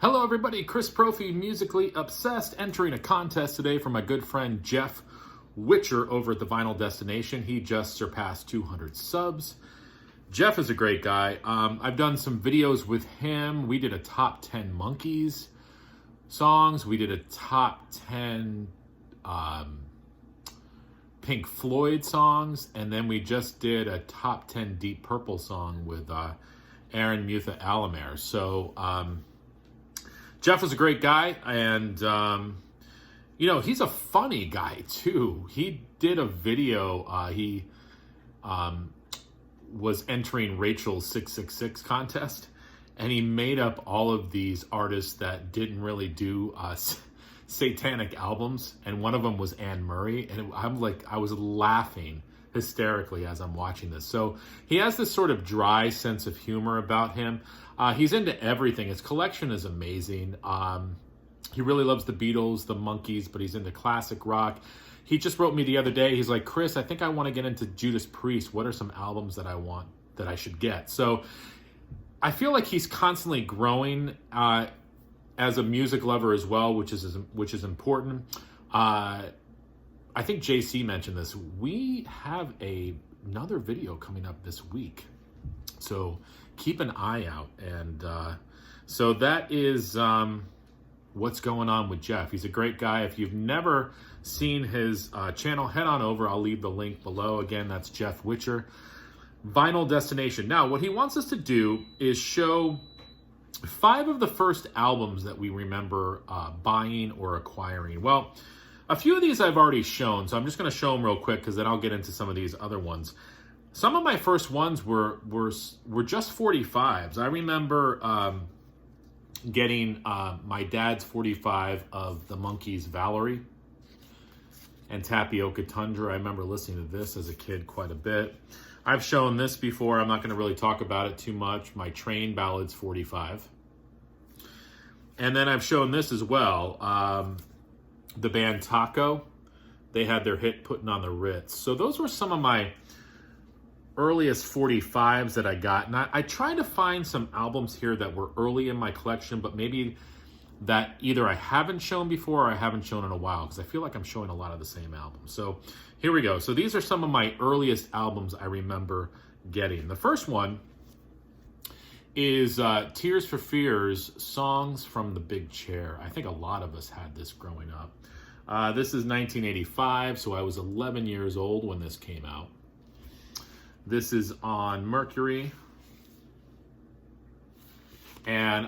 Hello everybody, Chris Profi, Musically Obsessed, entering a contest today for my good friend Jeff Whitcher over at the Vinyl Destination. He just surpassed 200 subs. Jeff is a great guy. I've done some videos with him. We did a top 10 Monkees songs. We did a top 10 Pink Floyd songs. And then we just did a top 10 Deep Purple song with Aaron Mutha Alamere. So, Jeff is a great guy, and, he's a funny guy, too. He did a video, he was entering Rachel's 666 contest, and he made up all of these artists that didn't really do satanic albums, and one of them was Anne Murray, and I was laughing hysterically as I'm watching this. So he has this sort of dry sense of humor about him. He's into everything. His collection is amazing. He really loves the Beatles, the Monkees, but he's into classic rock. He just wrote me the other day. He's like, Chris, I think I want to get into Judas Priest. What are some albums that I should get? So I feel like he's constantly growing as a music lover as well, which is important. I think JC mentioned this. We have another video coming up this week, so keep an eye out. And so that is what's going on with Jeff. He's a great guy. If you've never seen his channel, head on over. I'll leave the link below. Again, that's Jeff Whitcher, Vinyl Destination. Now, what he wants us to do is show 5 of the first albums that we remember buying or acquiring. Well, a few of these I've already shown, so I'm just going to show them real quick because then I'll get into some of these other ones. Some of my first ones were just 45s. I remember getting my dad's 45 of the Monkees' Valerie and Tapioca Tundra. I remember listening to this as a kid quite a bit. I've shown this before. I'm not going to really talk about it too much. My Train Ballads 45. And then I've shown this as well. The band Taco, they had their hit Putting on the Ritz. So those were some of my earliest 45s that I got. And I tried to find some albums here that were early in my collection, but maybe that either I haven't shown before or I haven't shown in a while, because I feel like I'm showing a lot of the same albums. So here we go. So these are some of my earliest albums I remember getting. The first one is Tears for Fears, Songs from the Big Chair. I think a lot of us had this growing up. This is 1985, so I was 11 years old when this came out. This is on Mercury. And,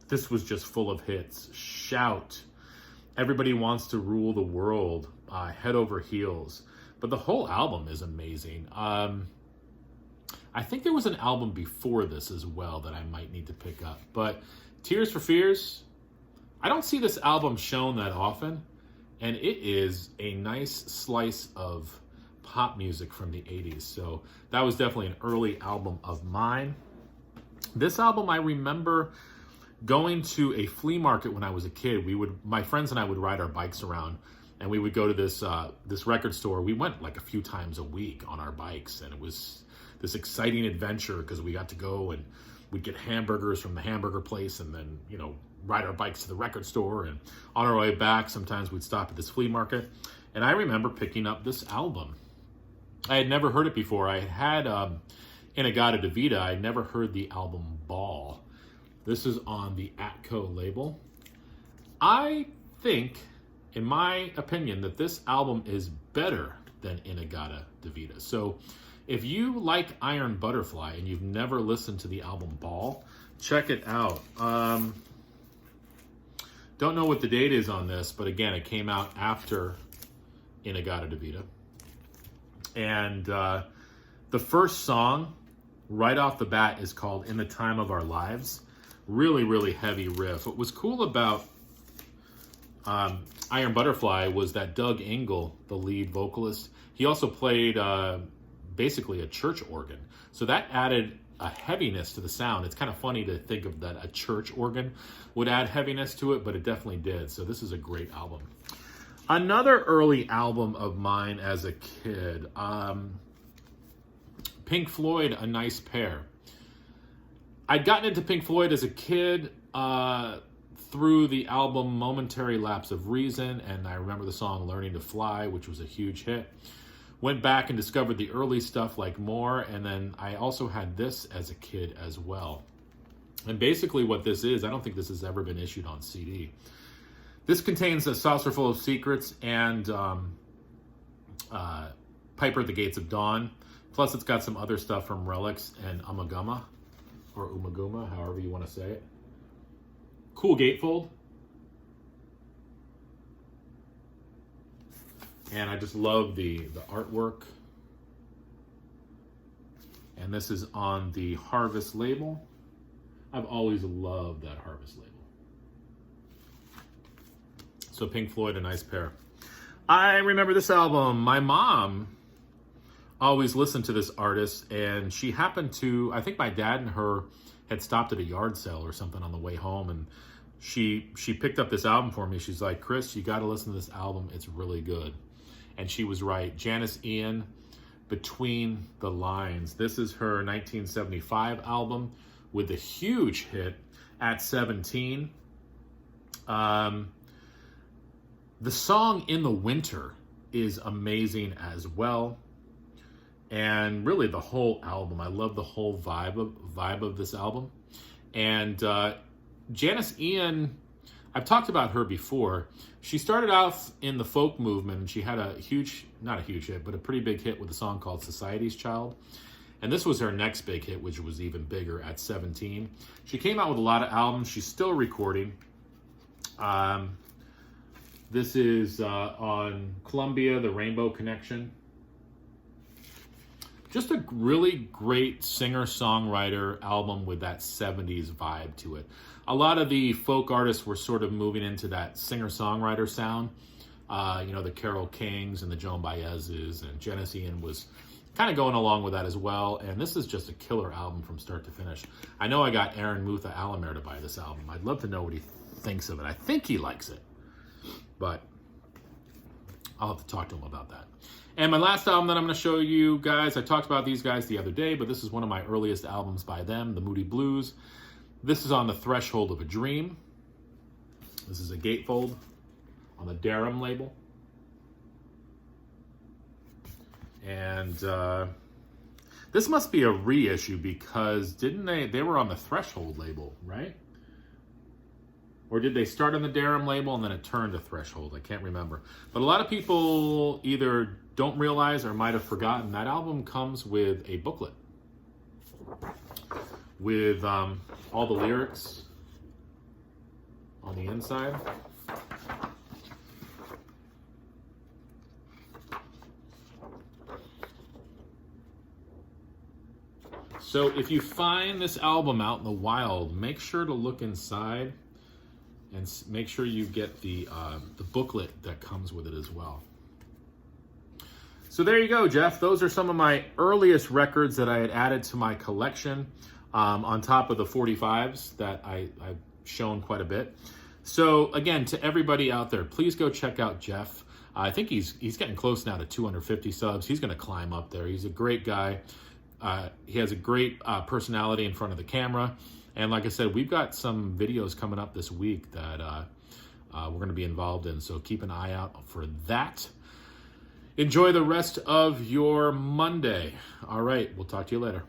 this was just full of hits. Shout, Everybody Wants to Rule the World, Head Over Heels. But the whole album is amazing. I think there was an album before this as well that I might need to pick up. But Tears for Fears, I don't see this album shown that often, and it is a nice slice of pop music from the 80s. So that was definitely an early album of mine. This album, I remember going to a flea market when I was a kid. My friends and I would ride our bikes around, and we would go to this record store. We went like a few times a week on our bikes, and it was this exciting adventure because we got to go and we'd get hamburgers from the hamburger place and then, ride our bikes to the record store. And on our way back, sometimes we'd stop at this flea market. And I remember picking up this album. I had never heard it before. I had Inagata Devita. I never heard the album Ball. This is on the Atco label. I think, in my opinion, that this album is better than Inagata Devita. So if you like Iron Butterfly and you've never listened to the album Ball, check it out. Don't know what the date is on this, but again, it came out after Inagata Devita. And the first song, right off the bat, is called In the Time of Our Lives. Really, really heavy riff. What was cool about Iron Butterfly was that Doug Engel, the lead vocalist, he also played basically a church organ. So that added a heaviness to the sound. It's kind of funny to think of that a church organ would add heaviness to it, but it definitely did. So this is a great album. Another early album of mine as a kid, Pink Floyd, A Nice Pair. I'd gotten into Pink Floyd as a kid through the album Momentary Lapse of Reason, and I remember the song Learning to Fly, which was a huge hit. Went back and discovered the early stuff like More, and then I also had this as a kid as well. And basically what this is, I don't think this has ever been issued on CD. This contains A Saucer Full of Secrets and Piper at the Gates of Dawn. Plus it's got some other stuff from Relics and Umaguma, or Umaguma, however you want to say it. Cool gatefold. And I just love the artwork. And this is on the Harvest label. I've always loved that Harvest label. So Pink Floyd, a nice pair. I remember this album. My mom always listened to this artist, and she happened to, I think my dad and her had stopped at a yard sale or something on the way home, and she picked up this album for me. She's like, Chris, you got to listen to this album. It's really good. And she was right. Janis Ian, Between the Lines. This is her 1975 album with a huge hit, At 17. The song In the Winter is amazing as well. And really the whole album. I love the whole vibe of this album. And Janis Ian, I've talked about her before. She started off in the folk movement, and she had a huge, not a huge hit, but a pretty big hit with a song called Society's Child. And this was her next big hit, which was even bigger, At 17. She came out with a lot of albums. She's still recording. This is on Columbia, The Rainbow Connection. Just a really great singer-songwriter album with that 70s vibe to it. A lot of the folk artists were sort of moving into that singer-songwriter sound. The Carole Kings and the Joan Baez's, and Janis Ian was kind of going along with that as well. And this is just a killer album from start to finish. I know I got Aaron Mutha Alamer to buy this album. I'd love to know what he thinks of it. I think he likes it, but I'll have to talk to him about that. And my last album that I'm going to show you guys, I talked about these guys the other day, but this is one of my earliest albums by them, the Moody Blues. This is on the Threshold of a Dream. This is a gatefold on the Darum label. And this must be a reissue because didn't they were on the Threshold label, right? Or did they start on the Darum label and then it turned to Threshold? I can't remember. But a lot of people either don't realize or might have forgotten that album comes with a booklet with all the lyrics on the inside. So if you find this album out in the wild, make sure to look inside and make sure you get the booklet that comes with it as well. So there you go, Jeff. Those are some of my earliest records that I had added to my collection, on top of the 45s that I've shown quite a bit. So again, to everybody out there, please go check out Jeff. I think he's getting close now to 250 subs. He's going to climb up there. He's a great guy. He has a great personality in front of the camera. And like I said, we've got some videos coming up this week that we're going to be involved in. So keep an eye out for that. Enjoy the rest of your Monday. All right, we'll talk to you later.